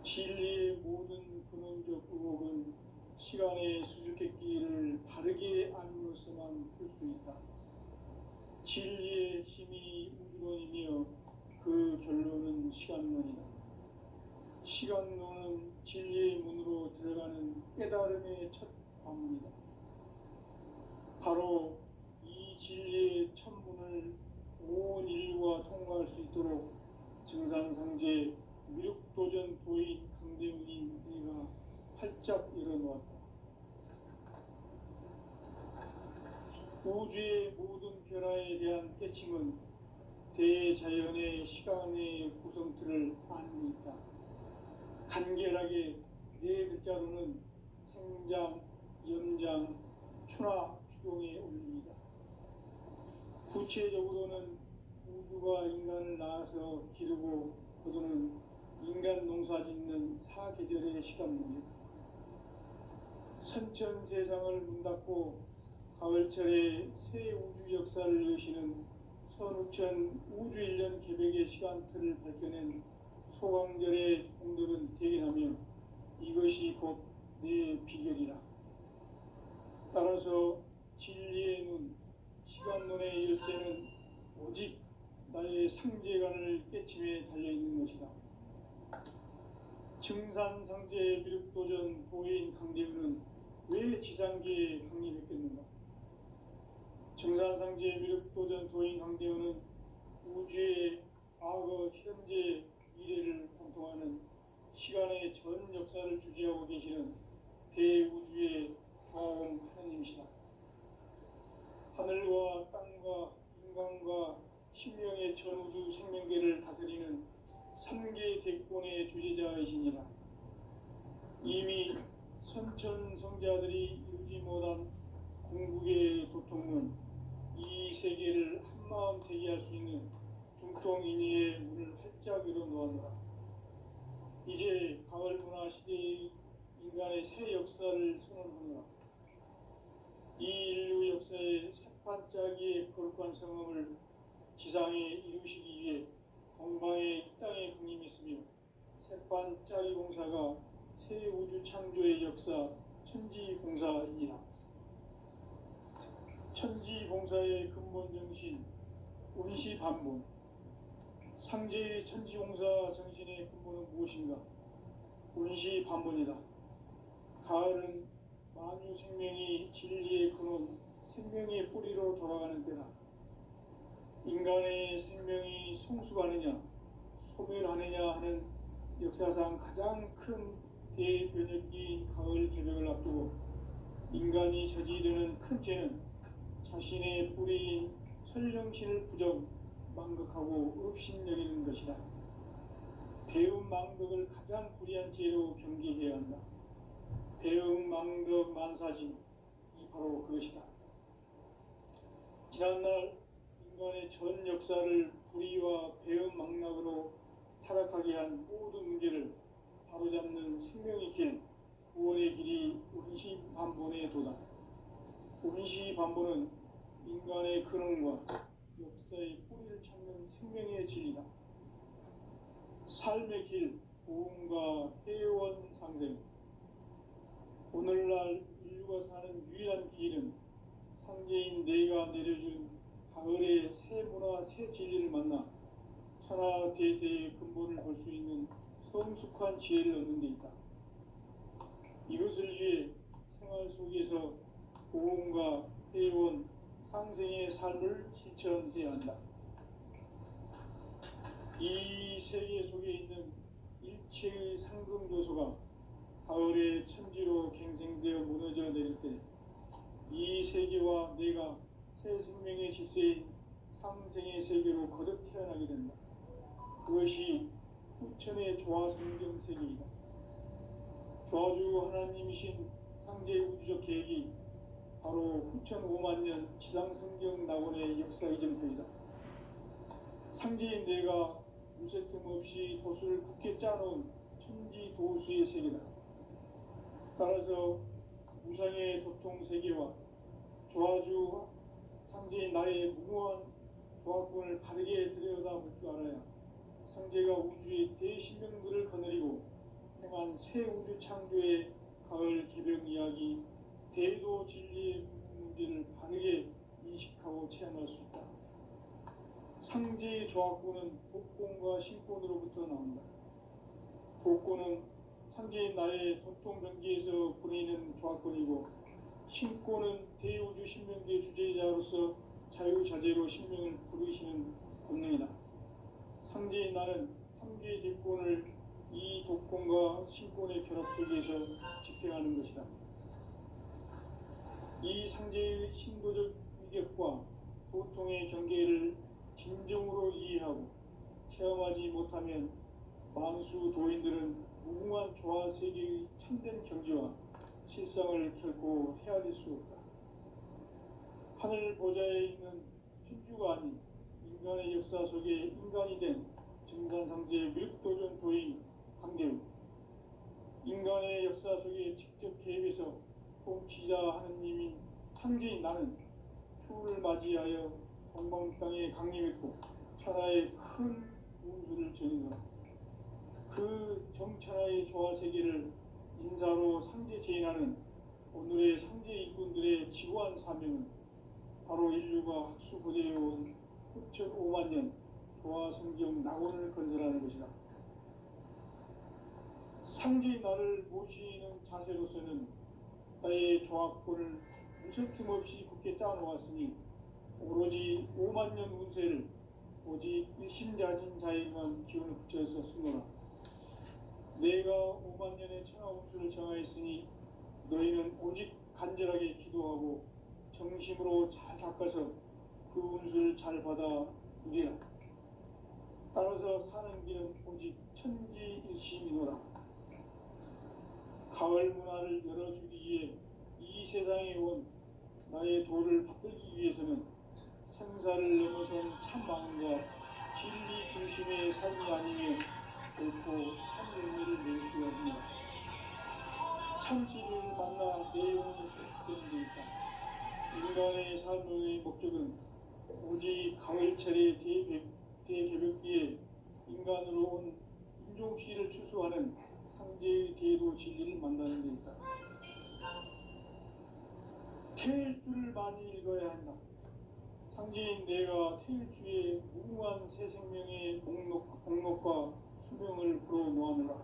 진리의 모든 근원적 의혹은 시간의 수수께끼를 바르게 알므로써만 풀 수 있다. 진리의 힘이 우주론이며 그 결론은 시간론이다. 시간론은 진리의 문으로 들어가는 깨달음의 첫 관문이다. 바로 이 진리의 첫 문을 온 인류가 통과할 수 있도록 증산상제 미륵도전 도인 강대훈인 내가 활짝 열어놓았다. 우주의 모든 변화에 대한 깨침은 대자연의 시간의 구성틀을 아는 데 있다. 간결하게 네 글자로는 생장, 염장, 추나 추동의 원리이다. 구체적으로는 우주가 인간을 낳아서 기르고 거두는 인간 농사 짓는 사계절의 시간 문제다. 선천 세상을 문 닫고 가을철에 새 우주 역사를 여시는 선우천 우주 1년 계백의 시간틀을 밝혀낸 소강절의 공덕은 대견하며 이것이 곧 내 비결이라. 따라서 진리의 눈, 시간론의 열쇠는 오직 나의 상제관을 깨침에 달려있는 것이다. 증산상제 미륵도전 도인 강대훈은 왜 지상계에 강림했겠는가? 증산상제 미륵도전 도인 강대훈은 우주의 과거, 현재, 미래를 관통하는 시간의 전 역사를 주재하고 계시는 대우주의 좌엄 하느님이시다. 하늘과 땅과 인간과 신명의 전우주 생명계를 다스리는 3개 대권의 주제자이시니라. 이미 선천성자들이 이루지 못한 궁극의 도통은 이 세계를 한마음 되게 할 수 있는 중통인의의 문을 활짝 열어놓았노라. 이제 가을문화 시대의 인간의 새 역사를 선언하노라. 이 인류 역사의 새반짝이의 거룩한 성험을 지상에 이루시기 위해 동방의 이 땅에 강림했으며 새반짝이 공사가 새 우주 창조의 역사 천지공사이니라. 천지공사의 근본 정신 운시반본. 상제의 천지공사 정신의 근본은 무엇인가? 운시반본이다. 가을은 만유 생명이 진리의 근원, 생명의 뿌리로 돌아가는 때다. 인간의 생명이 성숙하느냐, 소멸하느냐 하는 역사상 가장 큰 대변혁기인 가을 개벽을 앞두고 인간이 저지르는 큰 죄는 자신의 뿌리인 설령신을 부정, 망극하고 업신여기는 것이다. 배움 망덕을 가장 불의한 죄로 경계해야 한다. 배움 망덕 만사진이 바로 그것이다. 지난날 인간의 전 역사를 불의와 배움 망락으로 타락하게 한 모든 문제를 바로잡는 생명의 길, 구원의 길이 운시반본의 도다. 운시반본은 인간의 근원과 역사의 뿌리를 찾는 생명의 진리다. 삶의 길, 보험과 회원 상생. 오늘날 인류가 사는 유일한 길은 상제인 내가 내려준 가을의 새 문화, 새 진리를 만나 천하 대세의 근본을 볼 수 있는 성숙한 지혜를 얻는 데 있다. 이것을 위해 생활 속에서 보험과 회원, 상생의 삶을 실천해야 한다. 이 세계 속에 있는 일체의 상금 요소가 가을의 천지로 갱생되어 무너져 내릴 때 이 세계와 내가 새 생명의 질서인 상생의 세계로 거듭 태어나게 된다. 그것이 후천의 조화성경 세계이다. 조화주 하나님이신 상제 우주적 계획이 바로 후천 5만 년 지상성경 낙원의 역사 이전표이다. 상제인 내가 무쇠틈 없이 도수를 굳게 짜놓은 천지도수의 세계다. 따라서 무상의 도통 세계와 조화주 상제인 나의 무모한 조합권을 바르게 들여다볼 줄 알아야 상제가 우주의 대신명들을 거느리고 행한 새 우주 창조의 가을 개벽 이야기, 대도 진리의 문제를 바르게 인식하고 체험할 수 있다. 상제의 조합구는 복권과 신권으로부터 나온다. 복권은 상제의 나의 도통 경계에서 보내는 조합권이고, 신권은 대우주 신명기의 주제자로서 자유자재로 신명을 부르시는 권능이다. 상제의 나는 3개의 대권을 이 독권과 신권의 결합 속에서 집행하는 것이다. 이 상제의 신도적 위격과 도통의 경계를 진정으로 이해하고 체험하지 못하면 만수 도인들은 무궁한 조화 세계의 참된 경지와 실상을 결코 헤아릴 수 없다. 하늘 보좌에 있는 천주가 아닌 인간의 역사 속에 인간이 된 증산상제의 밀도전 도인 강대우, 인간의 역사 속에 직접 개입해서 통치자 하느님인 상제인 나는 추후를 맞이하여 동방 땅에 강림했고 천하의 큰 운수를 전이노라. 그 정천하의 조화 세계를 인사로 상제 제인하는 오늘의 상제 일꾼들의 지구한 사명은 바로 인류가 학수고대해온 9,5만 년 조화 성경 낙원을 건설하는 것이다. 상제의 나를 모시는 자세로서는 나의 조합권을 무설틈 없이 굳게 짜놓았으니 오로지 5만 년 운세를 오직 일심자진 자에게만 기운을 붙여서 쓰노라. 내가 5만 년의 천하 운수를 정하였으니 너희는 오직 간절하게 기도하고 정심으로 잘 닦아서 그 운수를 잘 받아 누리라. 따라서 사는 길은 오직 천지일심이노라. 가을 문화를 열어주기 위해 이 세상에 온 나의 도를 받들기 위해서는 생사를 넘어선 참 마음과 진리 중심의 삶이 아니면 결코 참 의미를 낼 수 없는 참 진리를 만나 내 영혼이 회복되는 데 있다. 인간의 삶의 목적은 오직 가을철의 대개벽기에 인간으로 온 인종시를 추수하는 상제의 대도 진리를 만나는 데 있다. 태일주를 많이 읽어야 한다. 상제인 내가 태일주의 무궁한 새 생명의 목록과 수명을 불어놓아노라.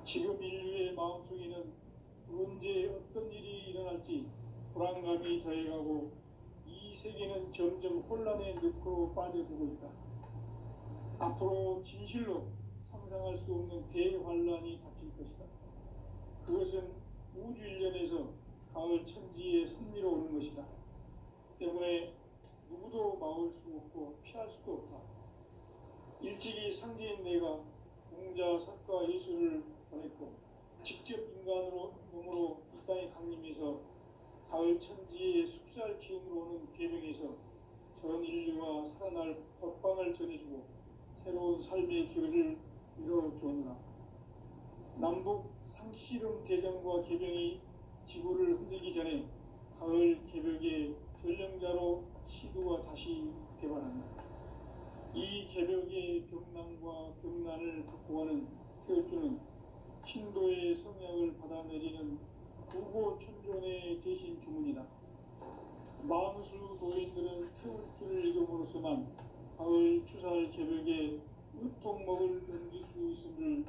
지금 인류의 마음속에는 언제 어떤 일이 일어날지 불안감이 더해가고 이 세계는 점점 혼란의 늪으로 빠져들고 있다. 앞으로 진실로 상상할 수 없는 대환란이 닥칠 것이다. 그것은 우주 일련에서 가을 천지의 섭리로 오는 것이다. 때문에 누구도 막을 수 없고 피할 수도 없다. 일찍이 상제인 내가 공자, 석가, 예수를 보냈고 직접 인간으로 이 땅에 강림해서 가을 천지의 숲살 기운으로 오는 계명에서 전 인류가 살아날 법방을 전해주고 새로운 삶의 기회를 이뤄주오노라. 남북 상씨름 대전과 계병이 지구를 흔들기 전에 가을 개벽의 전령자로 시도가 다시 개발한다. 이 개벽의 병난과 병난을 극복하는 태울주는 신도의 성약을 받아내리는 구고 천존의 대신 주문이다. 만수 도인들은 태울주를 읽음으로써만 가을 추살 개벽에 으통먹을 넘길 수 있음을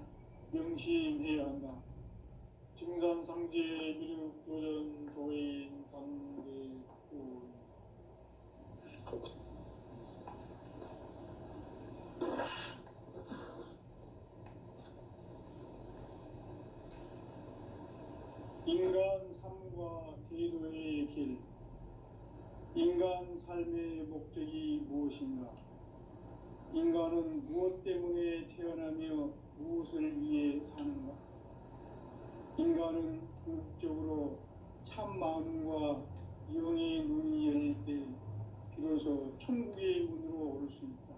명심해야 한다. 증산상제 미륵 도전 도인 강대우. 인간 삶과 대도의 길. 인간 삶의 목적이 무엇인가? 인간은 무엇 때문에 태어나며 무엇을 위해 사는가? 인간은 궁극적으로 참 마음과 영의 눈이 열릴 때 비로소 천국의 문으로 오를 수 있다.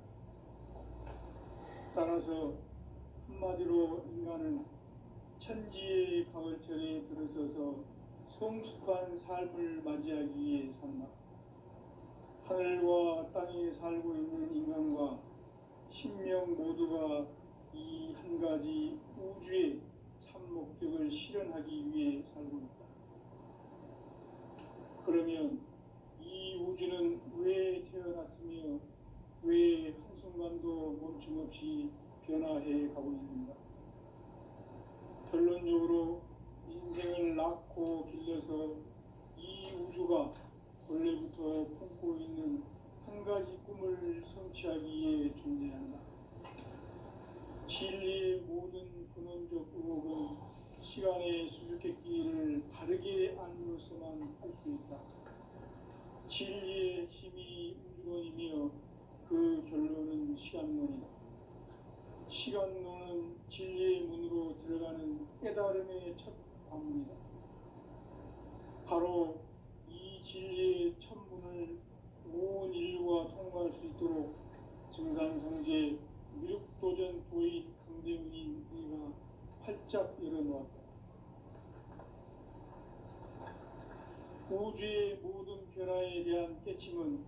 따라서 한마디로 인간은 천지의 가을철에 들어서서 성숙한 삶을 맞이하기 위해 산다. 하늘과 땅에 살고 있는 인간과 신명 모두가 이 한 가지 우주의 참 목적을 실현하기 위해 살고 있다. 그러면 이 우주는 왜 태어났으며 왜 한순간도 멈춤없이 변화해 가고 있는가? 결론적으로 인생을 낳고 길러서 이 우주가 원래부터 품고 있는 한 가지 꿈을 성취하기 위해 존재한다. 진리의 모든 근원적 의혹은 시간의 수수께끼를 바르게 알므로서만 할 수 있다. 진리의 핵심이 우주론이며 그 결론은 시간론이다. 시간론은 진리의 문으로 들어가는 깨달음의 첫 관문이다. 바로 이 진리의 첫 문을 온 인류가 통과할 수 있도록 증산상제 미륵도전 도인 강대훈이 네가 활짝 열어놓았다. 우주의 모든 변화에 대한 깨침은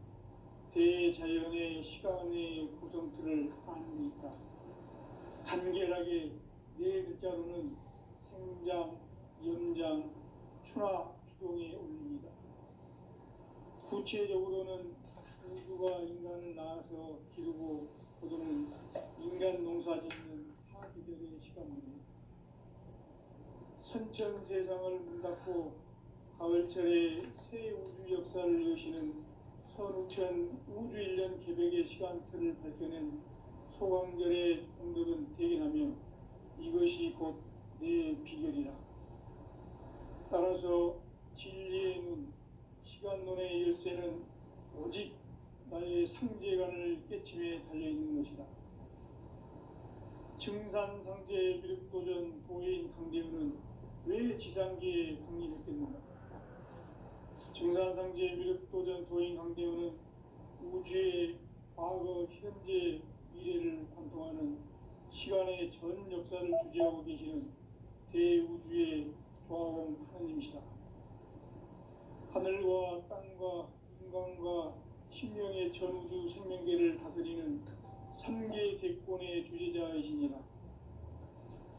대자연의 시간의 구성틀을 아는 데 있다. 간결하게 네 글자로는 생장, 연장, 추나 추동의 원리이다. 구체적으로는 우주가 인간을 낳아서 기르고 거두는 인간 농사짓는 사기절의 시간문이다. 선천 세상을 문 닫고 가을철에 새 우주 역사를 여시는 선우천 우주 1년 개백의 시간틀을 밝혀낸 소강절의 공덕은 대견하며 이것이 곧 내 비결이라. 따라서 진리의 눈, 시간론의 열쇠는 오직 나의 상제관을 깨침에 달려있는 것이다. 증산상제 미륵도전 도인 강대훈은 왜 지상계에 강림했겠는가? 증산상제 미륵도전 도인 강대훈은 우주의 과거, 현재, 미래를 관통하는 시간의 전 역사를 주재하고 계시는 대우주의 조화원 하나님이시다. 하늘과 땅과 인간과 신명의 전우주 생명계를 다스리는 3계 대권의 주재자이시니라.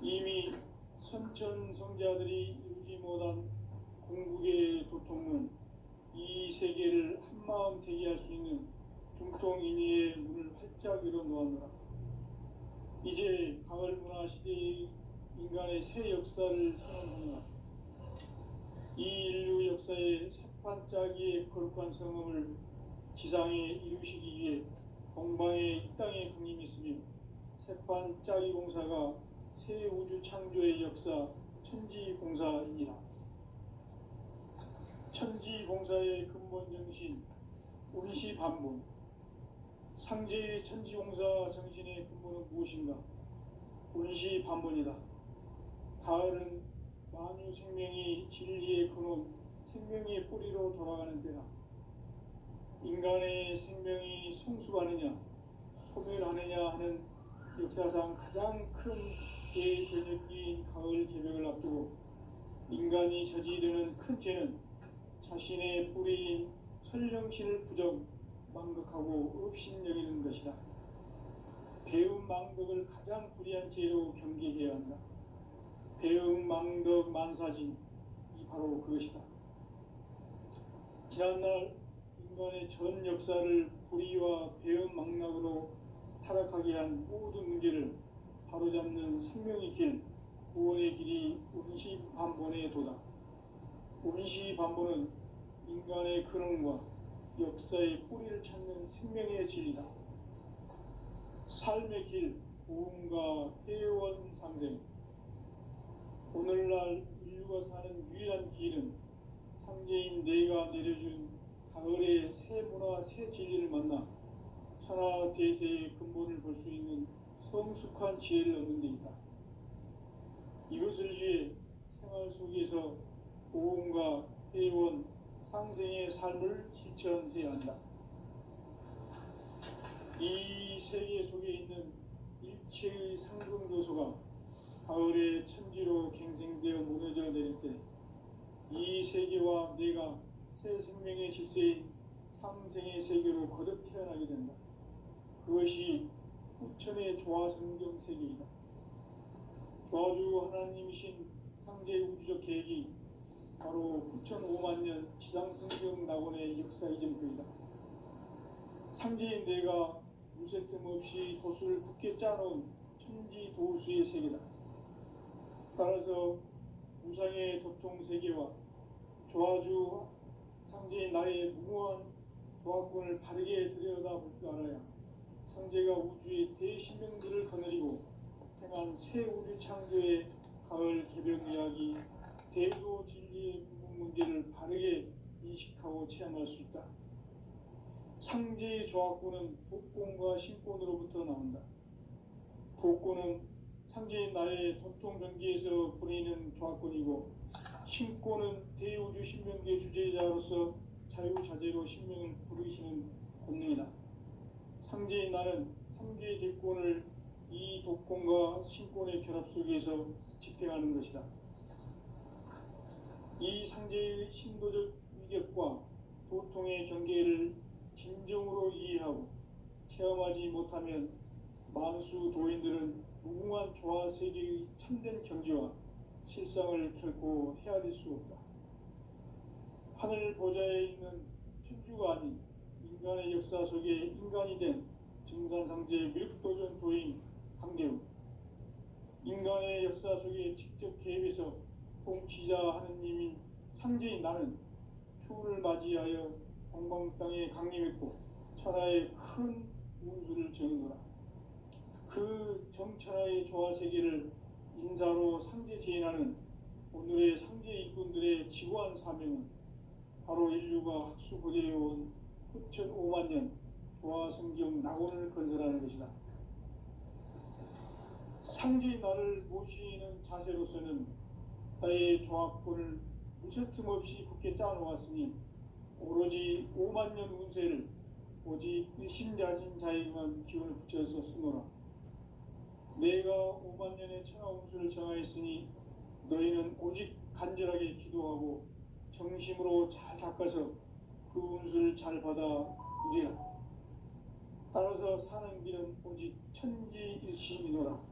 이미 선천성자들이 이루지 못한 궁극의 도통은 이 세계를 한마음 되게 할 수 있는 중통인의의 문을 활짝 열어놓았노라. 이제 가을 문화 시대의 인간의 새 역사를 선언하노라. 이 인류 역사의 새반짝이의 거룩한 성음을 지상에 이루시기 위해 동방의 이 땅에 강림했으며 새반짝이 공사가 새 우주 창조의 역사 천지공사이니라. 천지공사의 근본 정신 운시반본. 상제의 천지공사 정신의 근본은 무엇인가? 운시반본이다. 가을은 만유 생명이 진리의 근원, 생명의 뿌리로 돌아가는 때다. 인간의 생명이 성숙하느냐, 소멸하느냐 하는 역사상 가장 큰 대변혁기인 가을 개벽을 앞두고 인간이 저지르는 큰 죄는 자신의 뿌리인 설령신을 부정, 망극하고 업신여기는 것이다. 배움 망덕을 가장 불의한 죄로 경계해야 한다. 배움 망덕 만사진이 바로 그것이다. 지난날 인간의 전 역사를 불의와 배움 망락으로 타락하게 한 모든 문제를 바로잡는 생명의 길, 구원의 길이 운시반본의 도다. 운시반본은 인간의 근원과 역사의 뿌리를 찾는 생명의 진리다. 삶의 길, 부흥과 회원 상생. 오늘날 인류가 사는 유일한 길은 상제인 내가 내려준 가을의 새 문화, 새 진리를 만나 천하 대세의 근본을 볼 수 있는 성숙한 지혜를 얻는 데 있다. 이것을 위해 생활 속에서 보험과 회원, 상생의 삶을 실천해야 한다. 이 세계 속에 있는 일체의 상승요소가 가을의 천지로 갱생되어 무너져 내릴 때 이 세계와 내가 새 생명의 질서인 상생의 세계로 거듭 태어나게 된다. 그것이 후천의 조화성경 세계이다. 조화주 하나님이신 상제 우주적 계획이 바로 9,500만 년 지상성경 낙원의 역사 이전표이다. 상제인 내가 무쇠 틈 없이 도수를 굳게 짜놓은 천지 도수의 세계다. 따라서 무상의 도통 세계와 조화주 상제인 나의 무모한 조화권을 바르게 들여다볼 줄 알아야 상제가 우주의 대신명들을 거느리고 행한 새 우주 창조의 가을 개벽 이야기, 대도 진리의 근본 문제를 바르게 인식하고 체험할 수 있다. 상제의 조화권은 복권과 신권으로부터 나온다. 복권은 상제인 나의 도통 경계에서 부리는 조화권이고, 신권은 대우주 신명계 주제자로서 자유자재로 신명을 부르시는 권능이다. 상제인 나는 3개의 제권을 이 독권과 신권의 결합 속에서 집행하는 것이다. 이 상제의 신도적 위격과 도통의 경계를 진정으로 이해하고 체험하지 못하면 만수 도인들은 무궁한 조화 세계의 참된 경지와 실상을 결코 헤아릴 수 없다. 하늘 보좌에 있는 천주가 아닌 인간의 역사 속에 인간이 된 증산상제 미륵도전 도인 강대우, 인간의 역사 속에 직접 개입해서 통치자 하느님인 상제인 나는 추운을 맞이하여 동방 땅에 강림했고 천하의 큰 운수를 정하노라. 그 정천하의 조화 세계를 인사로 상제 제인하는 오늘의 상제 일꾼들의 지고한 사명은 바로 인류가 학수고대해온 9,500만 년 조화 성경 낙원을 건설하는 것이다. 상제인 나를 모시는 자세로서는 나의 조합권을 무쇠틈 없이 굳게 짜놓았으니 오로지 5만 년 운세를 오직 일심자진 자에게만 기운을 붙여서 쓰노라. 내가 5만 년의 천하 운수를 정하였으니 너희는 오직 간절하게 기도하고 정심으로 잘 닦아서 그 운수를 잘 받아 누리라. 따라서 사는 길은 오직 천지일심이노라.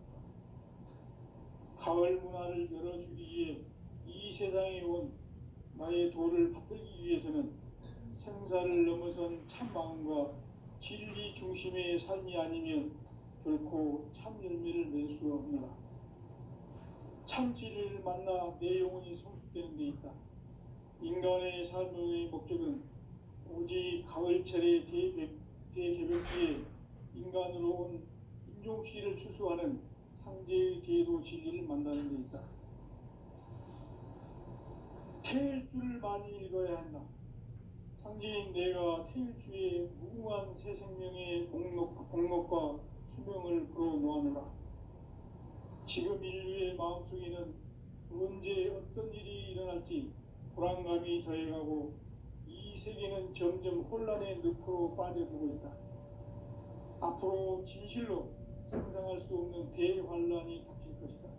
가을 문화를 열어주기 위해 이 세상에 온 나의 도를 받들기 위해서는 생사를 넘어선 참 마음과 진리 중심의 삶이 아니면 결코 참 열매를 맺을 수 없노라. 참 진리를 만나 내 영혼이 성숙되는 데 있다. 인간의 삶의 목적은 오직 가을철의 대개벽기에 인간으로 온 인종씨를 추수하는 상제의 대도 진리를 만나는 데 있다. 태일주를 많이 읽어야 한다. 상제인 내가 태일주의 무궁한 새 생명의 공목과 수명을 끌어놓아노라. 지금 인류의 마음속에는 언제 어떤 일이 일어날지 불안감이 더해가고 이 세계는 점점 혼란의 늪으로 빠져들고 있다. 앞으로 진실로 상상할 수 없는 대환란이 닥칠 것이다.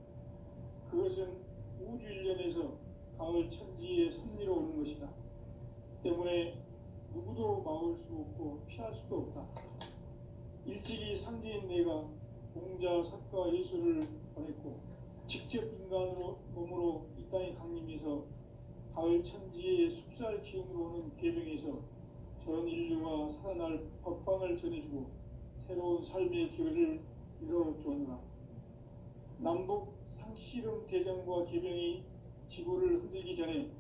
그것은 우주 일련에서 가을 천지의 섭리로 오는 것이다. 때문에 누구도 막을 수 없고 피할 수도 없다. 일찍이 상제인 내가 공자, 석가, 예수를 보냈고 직접 인간으로 몸으로 이 땅에 강림해서 가을 천지의 숲살 기운으로 오는 계명에서 전 인류가 살아날 법방을 전해주고 새로운 삶의 기회를 이뤄주었노라. 남북 상씨름 대전과 계병이 지구를 흔들기 전에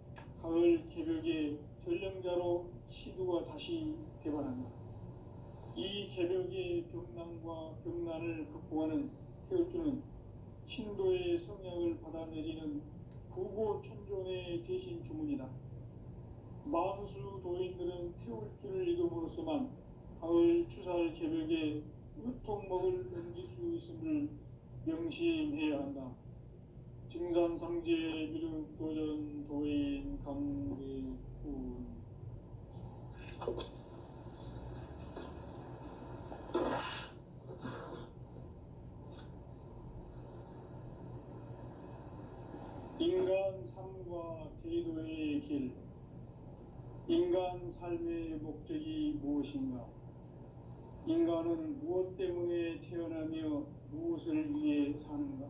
가을 개벽의 전령자로 시두가 다시 대발한다. 이 개벽의 병난과 병난을 극복하는 태울주는 신도의 성약을 받아내리는 부고천존의 대신 주문이다. 만수 도인들은 태울주를 읽음으로써만 가을 추살 개벽에 으통먹을 넘길 수 있음을 명심해야 한다. 증산상제 미륵도전 도인 강대훈. 인간 삶과 대도의 길. 인간 삶의 목적이 무엇인가? 인간은 무엇 때문에 태어나며 무엇을 위해 사는가?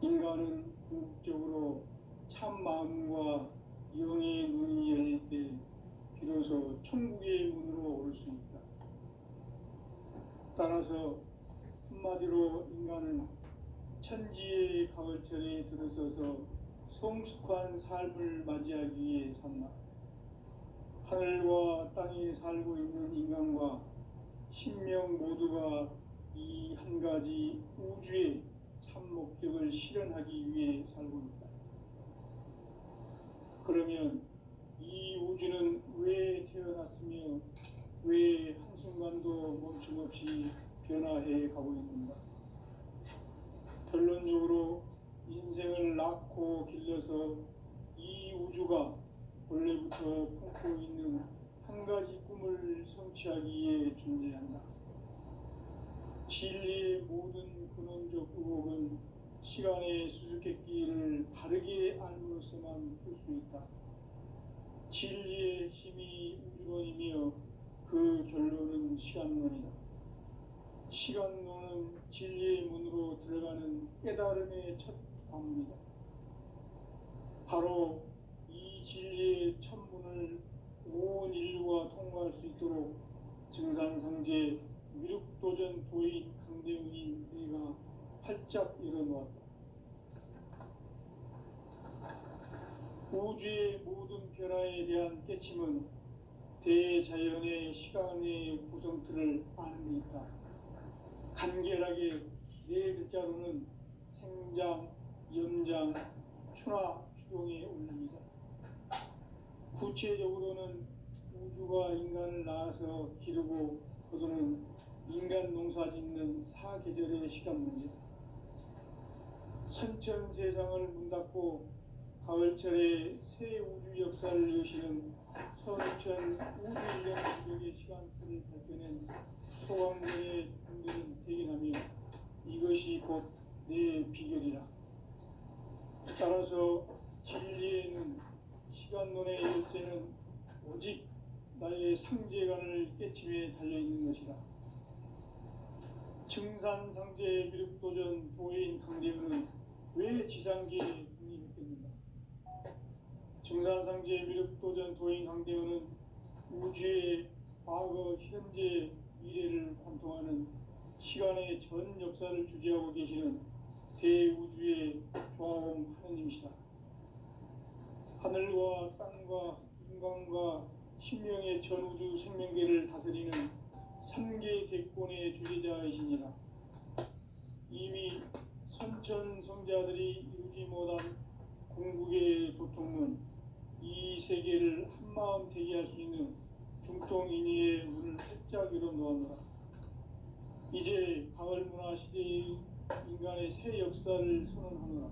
인간은 궁극적으로 참 마음과 영의 눈이 열릴 때 비로소 천국의 문으로 올 수 있다. 따라서 한마디로 인간은 천지의 가을철에 들어서서 성숙한 삶을 맞이하기 위해 산다. 하늘과 땅에 살고 있는 인간과 신명 모두가 이 한 가지 우주의 참 목적을 실현하기 위해 살고 있다. 그러면 이 우주는 왜 태어났으며 왜 한순간도 멈춤없이 변화해 가고 있는가? 결론적으로 인생을 낳고 길러서 이 우주가 원래부터 품고 있는 한 가지 꿈을 성취하기 위해 존재한다. 진리의 모든 근원적 의혹은 시간의 수수께끼를 바르게 알므로써만 풀 수 있다. 진리의 핵심이 우주론이며 그 결론은 시간론이다. 시간론은 진리의 문으로 들어가는 깨달음의 첫 방문이다. 바로 이 진리의 첫 문을 온 인류가 통과할 수 있도록 증산상제 미륵도전 도인 강대훈인 내가 활짝 열어놓았다. 우주의 모든 변화에 대한 깨침은 대자연의 시간의 구성틀을 아는 데 있다. 간결하게 네 글자로는 생장, 연장, 추나 추동에 올립니다. 구체적으로는 우주가 인간을 낳아서 기르고 거두는 인간 농사 짓는 사계절의 시간 문제다. 선천 세상을 문 닫고 가을철에 새 우주 역사를 여시는 서울천 우주 인간 기록의 시간틀을 밝혀낸 소강전의 분들은 대견하며 이것이 곧 내 비결이라. 따라서 진리에는 시간론의 열쇠는 오직 나의 상제관을 깨침에 달려있는 것이다. 증산상제 미륵도전 도인 강대훈은 왜 지상계에 독립했겠는가? 증산상제 미륵도전 도인 강대훈은 우주의 과거, 현재, 미래를 관통하는 시간의 전 역사를 주재하고 계시는 대우주의 조화범 하느님이시다. 하늘과 땅과 인간과 신명의 전우주 생명계를 다스리는 3계 대권의 주재자이시니라. 이미 선천성자들이 이루지 못한 궁극의 도통문, 이 세계를 한마음 되게 할 수 있는 중통인의의 문을 활짝 열어놓았노라. 이제 가을문화 시대의 인간의 새 역사를 선언하노라.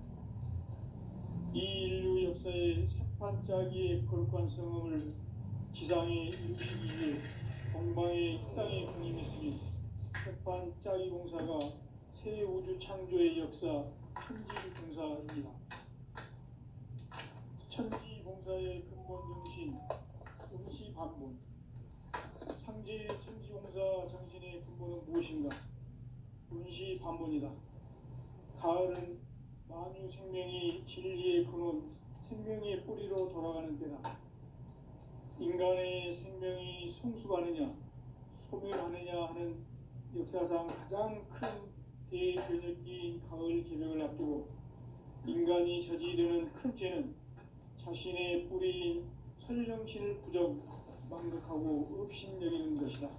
이 인류 역사의 새판짜기의 거룩한 성음을 지상에 이루시기 위해 동방의 이 땅에 군임했으니 새판짜기 공사가 새 우주 창조의 역사 천지공사입니다. 천지공사의 근본 정신 음시반본. 상제의 천지공사 정신의 근본은 무엇인가? 음시반본이다. 가을은 만유 생명이 진리의 근원, 생명의 뿌리로 돌아가는 때다. 인간의 생명이 성숙하느냐, 소멸하느냐 하는 역사상 가장 큰 대변혁기인 가을 개벽을 앞두고 인간이 저지르는 큰 죄는 자신의 뿌리인 설령신을 부정, 망극하고 업신여기는 것이다.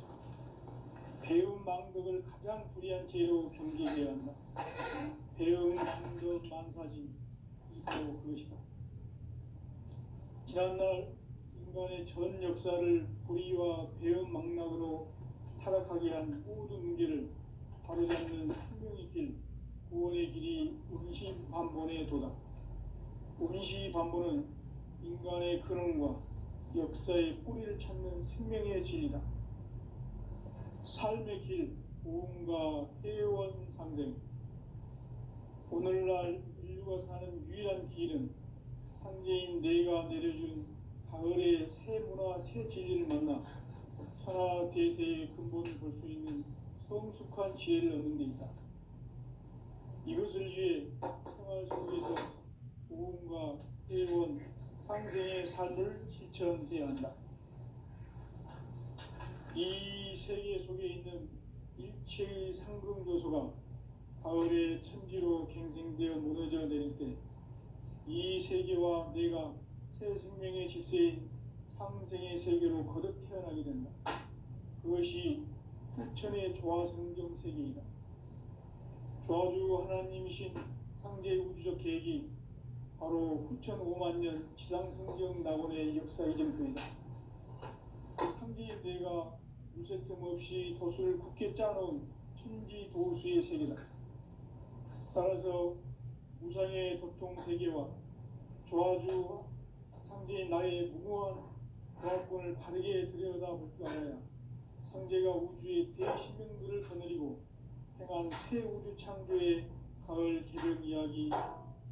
배움 망덕을 가장 불의한 죄로 경계해야 한다. 배움 망덕 만사진 이 바로 그것이다. 지난날 인간의 전 역사를 불의와 배움 망락으로 타락하게 한 모든 문제를 바로잡는 생명의 길, 구원의 길이 운시반본의 도다. 운시반본은 인간의 근원과 역사의 뿌리를 찾는 생명의 진리다. 삶의 길, 보험과 해원 상생. 오늘날 인류가 사는 유일한 길은 상제인 내가 내려준 가을의 새 문화, 새 진리를 만나 천하 대세의 근본을 볼 수 있는 성숙한 지혜를 얻는 데 있다. 이것을 위해 생활 속에서 보험과 회원, 상생의 삶을 실천해야 한다. 이 세계 속에 있는 일체의 상금 요소가 가을의 천지로 갱생되어 무너져 내릴 때 이 세계와 내가 새 생명의 질서인 상생의 세계로 거듭 태어나게 된다. 그것이 후천의 조화성경 세계이다. 조화주 하나님이신 상제의 우주적 계획이 바로 후천 5만 년 지상성경 낙원의 역사 이전표이다. 상제인 내가 무쇠틈 없이 도수를 굳게 짜놓은 천지 도수의 세계다. 따라서 무상의 도통 세계와 조화주 상제인 나의 무궁한 조화권을 바르게 들여다볼 줄 알아야 상제가 우주의 대신명들을 거느리고 행한 새 우주 창조의 가을 개벽 이야기,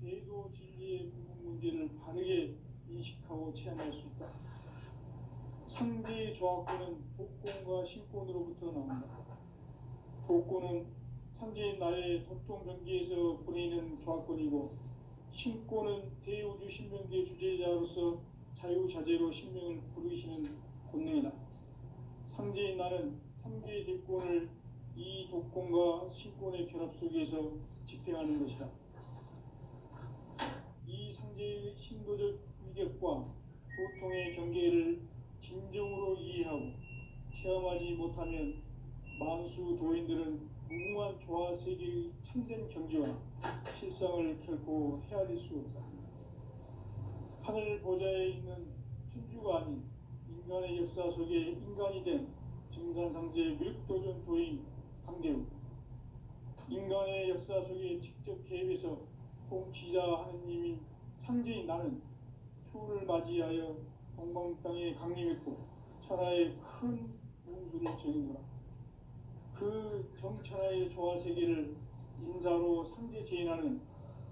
대도 진리의 궁극 문제를 바르게 인식하고 체험할 수 있다. 상제의 조화권은 복권과 신권으로부터 나온다. 복권은 상제인 나의 도통 경계에서 보내는 조화권이고, 신권은 대우주 신명기의 주제자로서 자유자재로 신명을 부르시는 권능이다. 상제인 나는 3개의 대권을 이 독권과 신권의 결합 속에서 집행하는 것이다. 이 상제의 신도적 위격과 도통의 경계를 진정으로 이해하고 체험하지 못하면 만수 도인들은 무궁한 조화 세계의 참된 경지와 실상을 결코 헤아릴 수 없다. 하늘 보좌에 있는 천주가 아닌 인간의 역사 속에 인간이 된 증산상제 밀도전 도인 강대우, 인간의 역사 속에 직접 개입해서 통치자 하느님인 상제인 나는 추운을 맞이하여 동방 땅에 강림했고 천하의 큰 무수를 정인노라. 그 정천하의 조화 세계를 인사로 상제 제인하는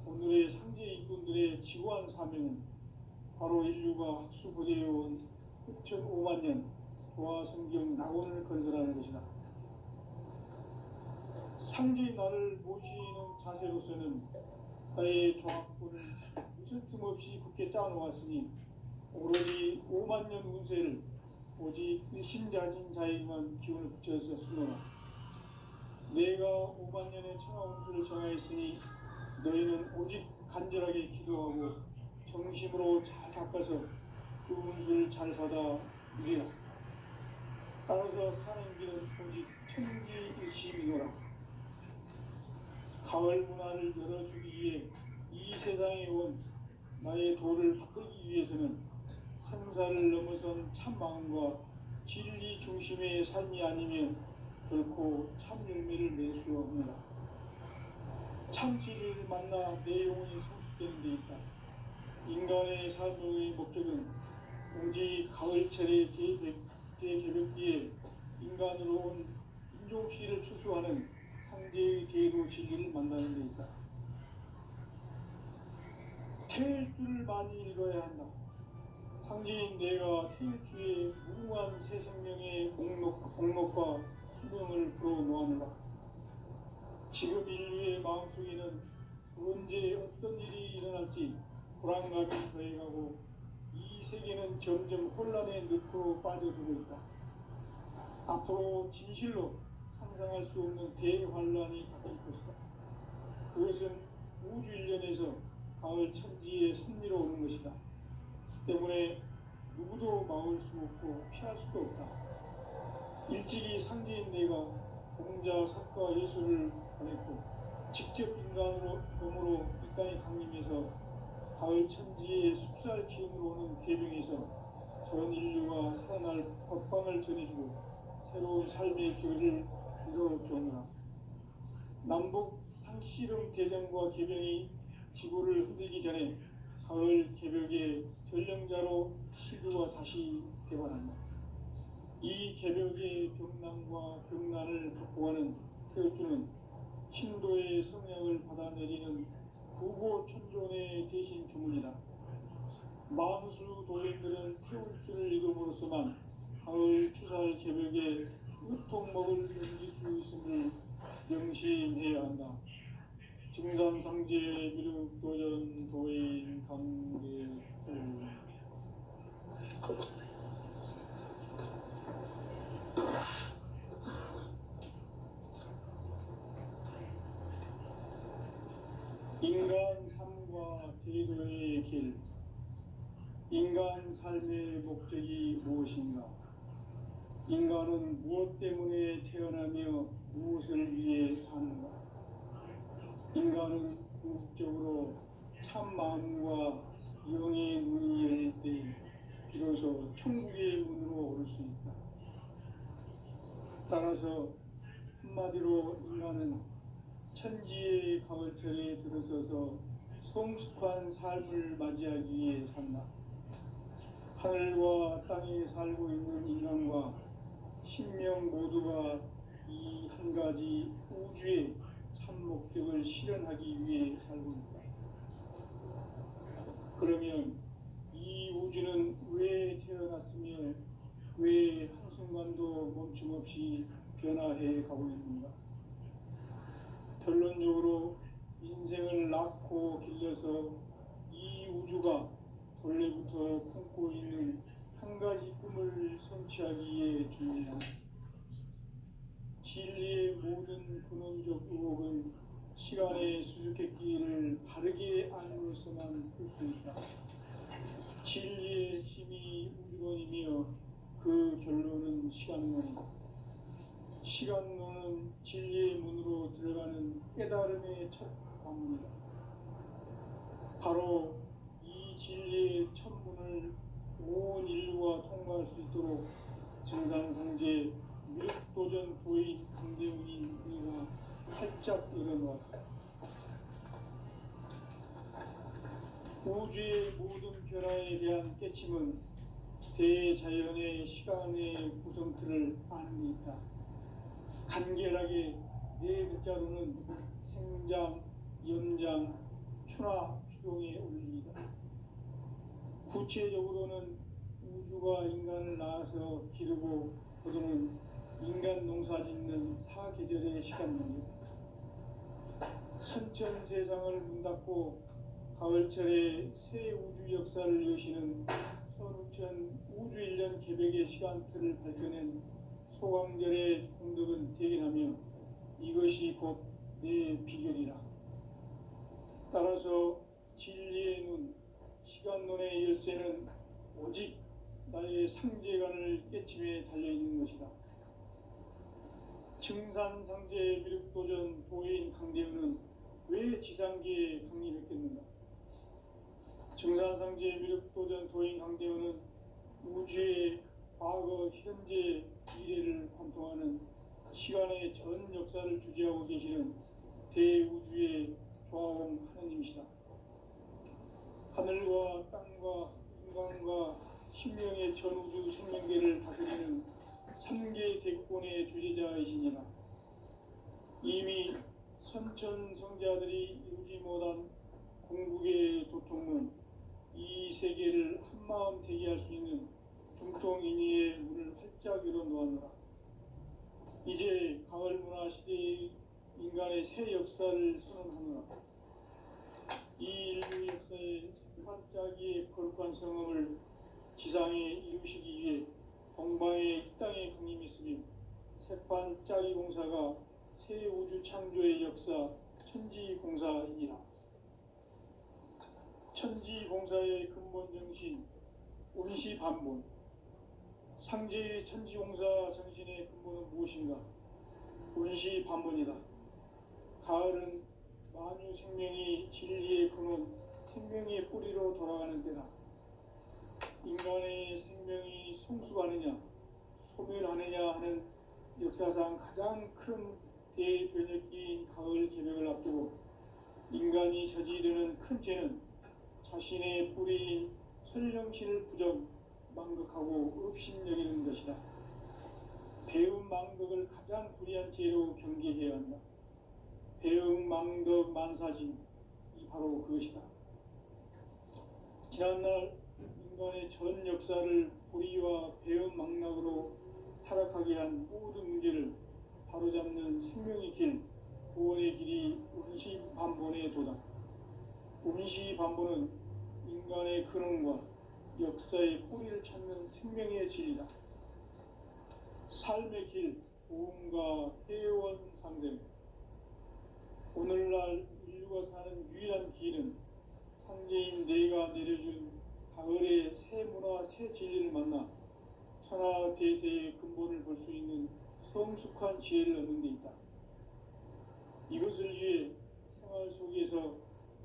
오늘의 상제 일꾼들의 지구한 사명은 바로 인류가 학수고대해온 6,5만 년 조화 성경 낙원을 건설하는 것이다. 상제인 나를 모시는 자세로서는 나의 조화권을 무쇠틈 없이 굳게 짜놓았으니 오로지 5만 년 운세를 오직 일심자진 자에게만 기운을 붙여서 수노라. 내가 5만 년의 천하 운수를 정하였으니 너희는 오직 간절하게 기도하고 정심으로 잘 닦아서 그 운수를 잘 받아 누리라. 따라서 사는 길은 오직 천지일심이노라. 가을 문화를 열어주기 위해 이 세상에 온 나의 도를 받들기 위해서는 생사를 넘어선 참 마음과 진리 중심의 삶이 아니면 결코 참 열매를 낼 수 없느라. 참 진리를 만나 내 영혼이 성숙되는 데 있다. 인간의 삶의 목적은 오직 가을철의 대개벽기에 인간으로 온 인종시를 추수하는 상제의 대도 진리를 만나는 데 있다. 태일주를 많이 읽어야 한다. 상제인 내가 태일주의 무궁한 새 생명의 목록과 수명을 불어놓아노라. 지금 인류의 마음속에는 언제 어떤 일이 일어날지 불안감이 더해가고 이 세계는 점점 혼란의 늪으로 빠져들고 있다. 앞으로 진실로 상상할 수 없는 대환란이 닥칠 것이다. 그것은 우주 일련에서 가을 천지의 섭리로 오는 것이다. 때문에 누구도 막을 수 없고 피할 수도 없다. 일찍이 상제인 내가 공자, 석가, 예술을 보냈고 직접 인간으로 몸으로 이 땅에 강림해서 가을 천지의 숲살 기운으로 오는 계명에서 전 인류가 살아날 법방을 전해주고 새로운 삶의 기회를 이뤄주었노라. 남북 상씨름 대전과 계병이 지구를 흔들기 전에 가을 개벽의 전령자로 시류가 다시 대발한다. 이 개벽의 병난과 병난을 극복하는 태엽주는 신도의 성향을 받아내리는 구고천존의 대신 주문이다. 만수 도인들은 태울주를 이름으로서만 가을 추살 개벽의 으통먹을 넘길 수 있음을 명심해야 한다. 증산상제 미륵도전 도인 강대우 인간 삶과 제도의 길. 인간 삶의 목적이 무엇인가? 인간은 무엇 때문에 태어나며 무엇을 위해 사는가? 인간은 궁극적으로 참 마음과 영의 문이 열릴 때 비로소 천국의 문으로 오를 수 있다. 따라서 한마디로 인간은 천지의 가을철에 들어서서 성숙한 삶을 맞이하기 위해 산다. 하늘과 땅에 살고 있는 인간과 신명 모두가 이 한 가지 우주의 참 목적을 실현하기 위해 살고 있다. 그러면 이 우주는 왜 태어났으며 왜 한순간도 멈춤없이 변화해 가고 있는가? 결론적으로 인생을 낳고 길러서 이 우주가 원래부터 품고 있는 한 가지 꿈을 성취하기 위해 존재한다. 진리의 모든 근원적 의혹은 시간의 수수께끼를 바르게 알므로서만 풀 수 있다. 진리의 힘이 우주론이며 그 결론은 시간론이다. 시간론은 진리의 문으로 들어가는 깨달음의 첫 관문이다. 바로 이 진리의 첫 문을 온 인류가 통과할 수 있도록 증산상제 미륵도전 도인 강대웅인 네가 활짝 열어놓았다. 우주의 모든 변화에 대한 깨침은 대자연의 시간의 구성틀을 아는 데 있다. 간결하게 네 글자로는 생장, 연장, 추나 추동의 원리이다. 구체적으로는 우주가 인간을 낳아서 기르고 거두는 인간 농사 짓는 사계절의 시간입니다. 선천 세상을 문 닫고 가을철에 새 우주 역사를 여시는 선우천 우주 1년 개백의 시간틀을 밝혀낸 소강절의 공덕은 대견하며 이것이 곧 내 비결이라. 따라서 진리의 눈, 시간론의 열쇠는 오직 나의 상제관을 깨침에 달려있는 것이다. 증산상제 미륵도전 도인 강대우는 왜 지상계에 강림했겠는가? 증산상제 미륵도전 도인 강대우는 우주의 과거, 현재, 미래를 관통하는 시간의 전 역사를 주재하고 계시는 대우주의 조화원 하느님이시다. 하늘과 땅과 인간과 신명의 전우주 생명계를 다스리는 3개 대권의 주재자이시니라. 이미 선천 성자들이 이루지 못한 궁극의 도통문, 이 세계를 한마음 되게 할 수 있는 중통인의의 문을 활짝 열어놓았노라. 이제 가을 문화 시대의 인간의 새 역사를 선언하노라. 이 인류 역사의 반짝이의 거룩한 성음을 지상에 이루시기 위해 동방의 이 땅에 강림했으며 색반짝이 공사가 새 우주 창조의 역사 천지공사이니라. 천지공사의 근본 정신 운시반본. 상제의 천지공사 정신의 근본은 무엇인가? 운시반본이다. 가을은 만유 생명이 진리의 근원, 생명의 뿌리로 돌아가는 때다. 인간의 생명이 성숙하느냐, 소멸하느냐 하는 역사상 가장 큰 대변혁기인 가을 개벽을 앞두고 인간이 저지르는 큰 죄는 자신의 뿌리인 설령신을 부정, 망극하고 업신여기는 것이다. 배움 망덕을 가장 불의한 죄로 경계해야 한다. 배움 망덕 만사진, 이 바로 그것이다. 지난날 인간의 전 역사를 불의와 배움 망락으로 타락하게 한 모든 문제를 바로잡는 생명의 길, 구원의 길이 운시반본에 도다. 운시반본은 인간의 근원과 역사의 뿌리를 찾는 생명의 진리다. 삶의 길, 보험과 회원 상생. 오늘날 인류가 사는 유일한 길은 상제인 내가 내려준 가을의 새 문화, 새 진리를 만나 천하 대세의 근본을 볼 수 있는 성숙한 지혜를 얻는 데 있다. 이것을 위해 생활 속에서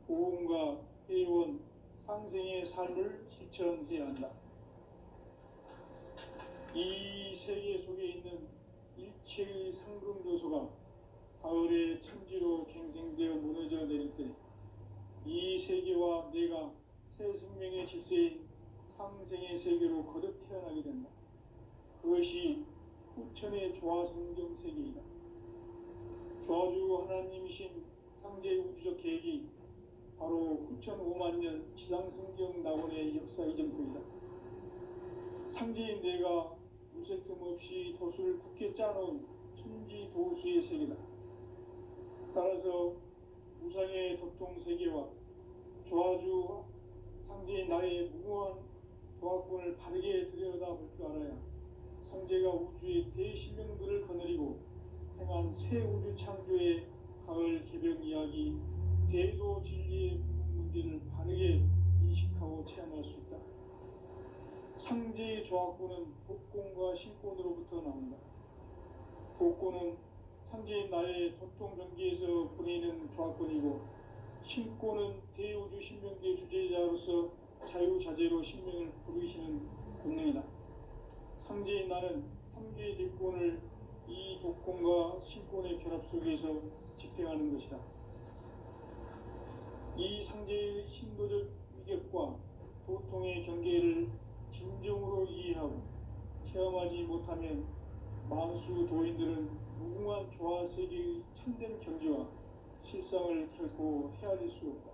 보험과 회원, 상생의 삶을 실천해야 한다. 이 세계 속에 있는 일체의 상금 요소가 가을의 천지로 갱생되어 무너져 내릴 때 이 세계와 내가 새 생명의 질서인 상생의 세계로 거듭 태어나게 된다. 그것이 후천의 조화성경 세계이다. 조화주 하나님이신 상제 우주적 계획이 바로 후천 5만년 지상성경 낙원의 역사 이전부이다. 상제인 내가 무쇠 틈 없이 도수를 굳게 짜놓은 천지 도수의 세계다. 따라서 무상의 도통 세계와 조화주 상제인 나의 무모한 조화권을 바르게 들여다볼 줄 알아야 상제가 우주의 대신령들을 거느리고 행한 새 우주 창조의 가을 개벽 이야기, 대도 진리의 문제를 바르게 인식하고 체험할 수 있다. 상제의 조화권은 복권과 신권으로부터 나온다. 복권은 상제인 나의 도통 전기에서 보내는 조화권이고, 신권은 대우주 신명계 주제자로서 자유자재로 신명을 부르시는 본능이다. 상제인 나는 3개의 대권을 이 독권과 신권의 결합 속에서 집행하는 것이다. 이 상제의 신도적 위격과 도통의 경계를 진정으로 이해하고 체험하지 못하면 만수 도인들은 무궁한 조화 세계의 참된 경지와 실상을 결코 헤아릴 수 없다.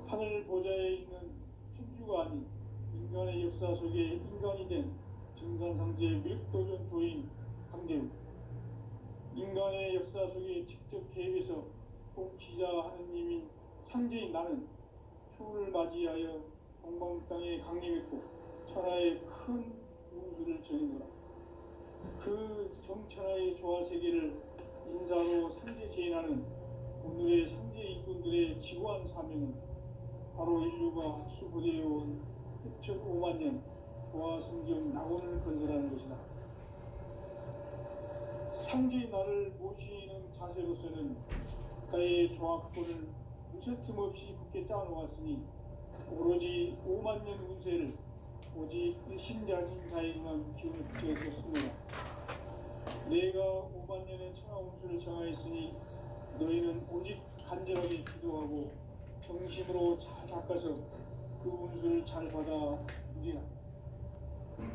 하늘 보좌에 있는 천주가 아닌 인간의 역사 속에 인간이 된 증산상제 밀도전 도인 강대우, 인간의 역사 속에 직접 개입해서 통치자 하느님인 상제인 나는 추후를 맞이하여 동방 땅에 강림했고 천하의 큰 운수를 전해노라. 그 정천하의 조화세계를 인사로 상제 제인하는 오늘의 상제 일꾼들의 지구한 사명은 바로 인류가 학수부대해온 6,500,000년 조화성경 낙원을 건설하는 것이다. 상제인 나를 모시는 자세로서는 국가의 조화권을 무쇠틈 없이 굳게 짜놓았으니 오로지 50,000년 운세를 오직 일심자진 자에게만 기운을 붙여서 쓰노라. 내가 50,000년의 천하 운수를 정하였으니 너희는 오직 간절하게 기도하고 정심으로 잘 닦아서 그 운수를 잘 받아 누리라.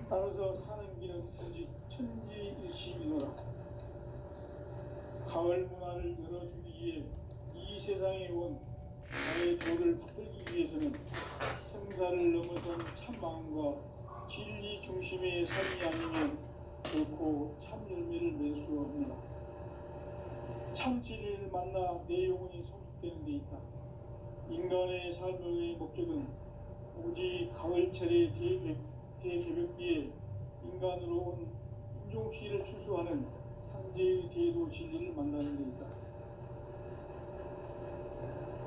따라서 사는 길은 오직 천지일심이노라. 가을 문화를 열어주기 위해 이 세상에 온 나의 도를 받들기 위해서는 생사를 넘어선 참마음과 진리 중심의 삶이 아니면 결코 참 열매를 맺을 수 없느라. 참 진리를 만나 내 영혼이 성숙되는 데 있다. 인간의 삶의 목적은 오직 가을철의 대개벽기에 인간으로 온 인종시를 추수하는 상제의 대도 진리를 만나는 데 있다.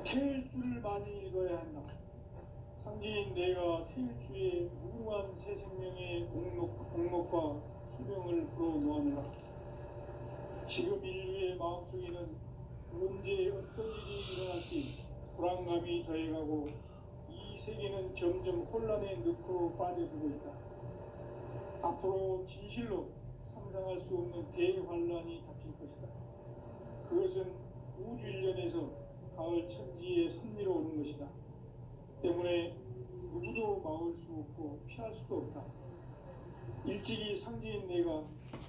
태일주를 많이 읽어야 한다. 상제인 내가 태일주의 무궁한 새 생명의 공록과 수명을 불어놓아노라. 지금 인류의 마음속에는 언제 어떤 일이 일어날지 불안감이 더해가고 이 세계는 점점 혼란의 늪으로 빠져들고 있다. 앞으로 진실로 상상할 수 없는 대환란이 닥칠 것이다. 그것은 우주 일련에서 가을 천지의 섭리로 오는 것이다. 때문에 누구도 막을 수 없고 피할 수도 없다. 일찍이 상제인 내가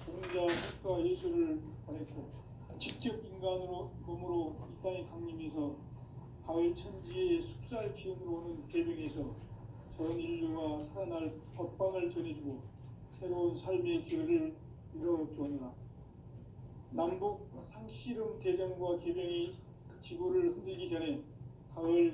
공자, 학과 예수를 보냈고 직접 인간으로 몸으로 이 땅에 강림해서 가을 천지의 숲살 기운으로 오는 개명에서 전 인류가 살아날 법방을 전해주고 새로운 삶의 기회를 이뤄주었노라. 남북 상씨름 대전과 개병이 지구를 흔들기 전에 가을